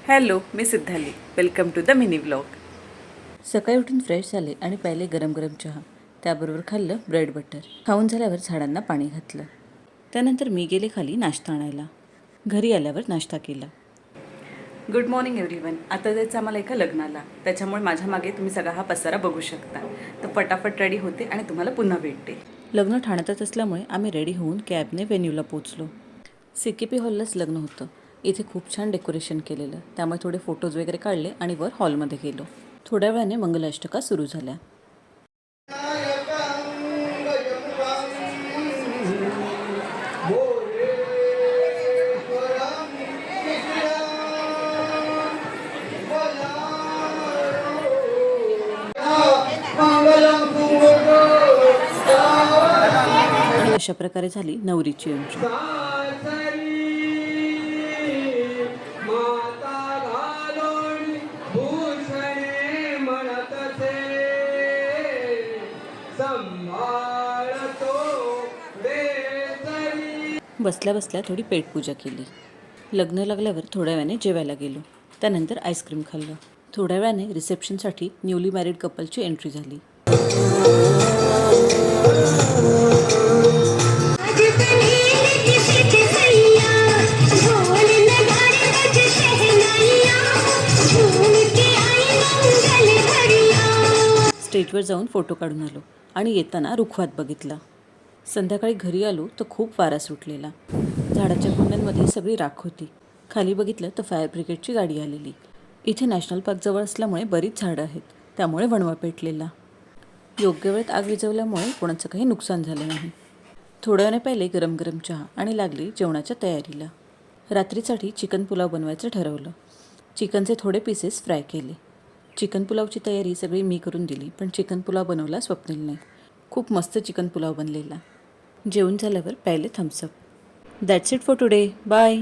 Hello, मी Siddhali. Welcome to the mini vlog. सकाळी उठून फ्रेश झाले आणि प्यायले गरम गरम चहा. त्याबरोबर खाल्लं ब्रेड बटर. खाऊन झाल्यावर झाडांना पाणी घातलं. त्यानंतर मी गेले खाली नाश्ता आणायला. घरी आल्यावर नाश्ता केला. Good morning everyone. आता जायचं आम्हाला एका लग्नाला, त्याच्यामुळे माझ्या मागे तुम्ही सगळा हा पसारा बघू शकता. तर पटापट रेडी होते आणि तुम्हाला पुन्हा भेटते. लग्न ठाण्यातच असल्यामुळे आम्ही रेडी होऊन कॅबने व्हेन्यूला पोचलो. CKP हॉललाच लग्न होतं. इथे खूप छान डेकोरेशन केलेलं, त्यामुळे थोडे फोटोज वगैरे काढले आणि वर हॉलमध्ये गेलो. थोड्या वेळाने मंगलाष्टका सुरू झाल्या. आणि अशा प्रकारे झाली नवरीची एंट्री. बसल्या बसल्या थोडी पेटपूजा केली. लग्न लागल्यावर थोड्या वेळाने जेवायला गेलो. त्यानंतर आईस्क्रीम खाल्लं. थोड्या वेळाने रिसेप्शनसाठी न्यूली मॅरिड कपलची एंट्री झाली. स्टेजवर जाऊन फोटो काढून आलो आणि येताना रुखवात बघितला. संध्याकाळी घरी आलो तर खूप वारा सुटलेला. झाडाच्या कुंड्यांमध्ये सगळी राख होती. खाली बघितलं तर फायर ब्रिगेडची गाडी आलेली. इथे नॅशनल पार्क जवळ असल्यामुळे बरीच झाडं आहेत, त्यामुळे वणवा पेटलेला. योग्य वेळेत आग विझवल्यामुळे कोणाचं काही नुकसान झालं नाही. थोड्या वेळाने पहिले गरम गरम चहा आणि लागली जेवणाच्या तयारीला. रात्रीसाठी चिकन पुलाव बनवायचं ठरवलं. चिकनचे थोडे पीसेस फ्राय केले. चिकन पुलावची तयारी सगळी मी करून दिली, पण चिकन पुलाव बनवला स्वप्नीलने. खूप मस्त चिकन पुलाव बनलेला. जेवण झाल्यावर प्यायले Thums Up. That's it for today. Bye.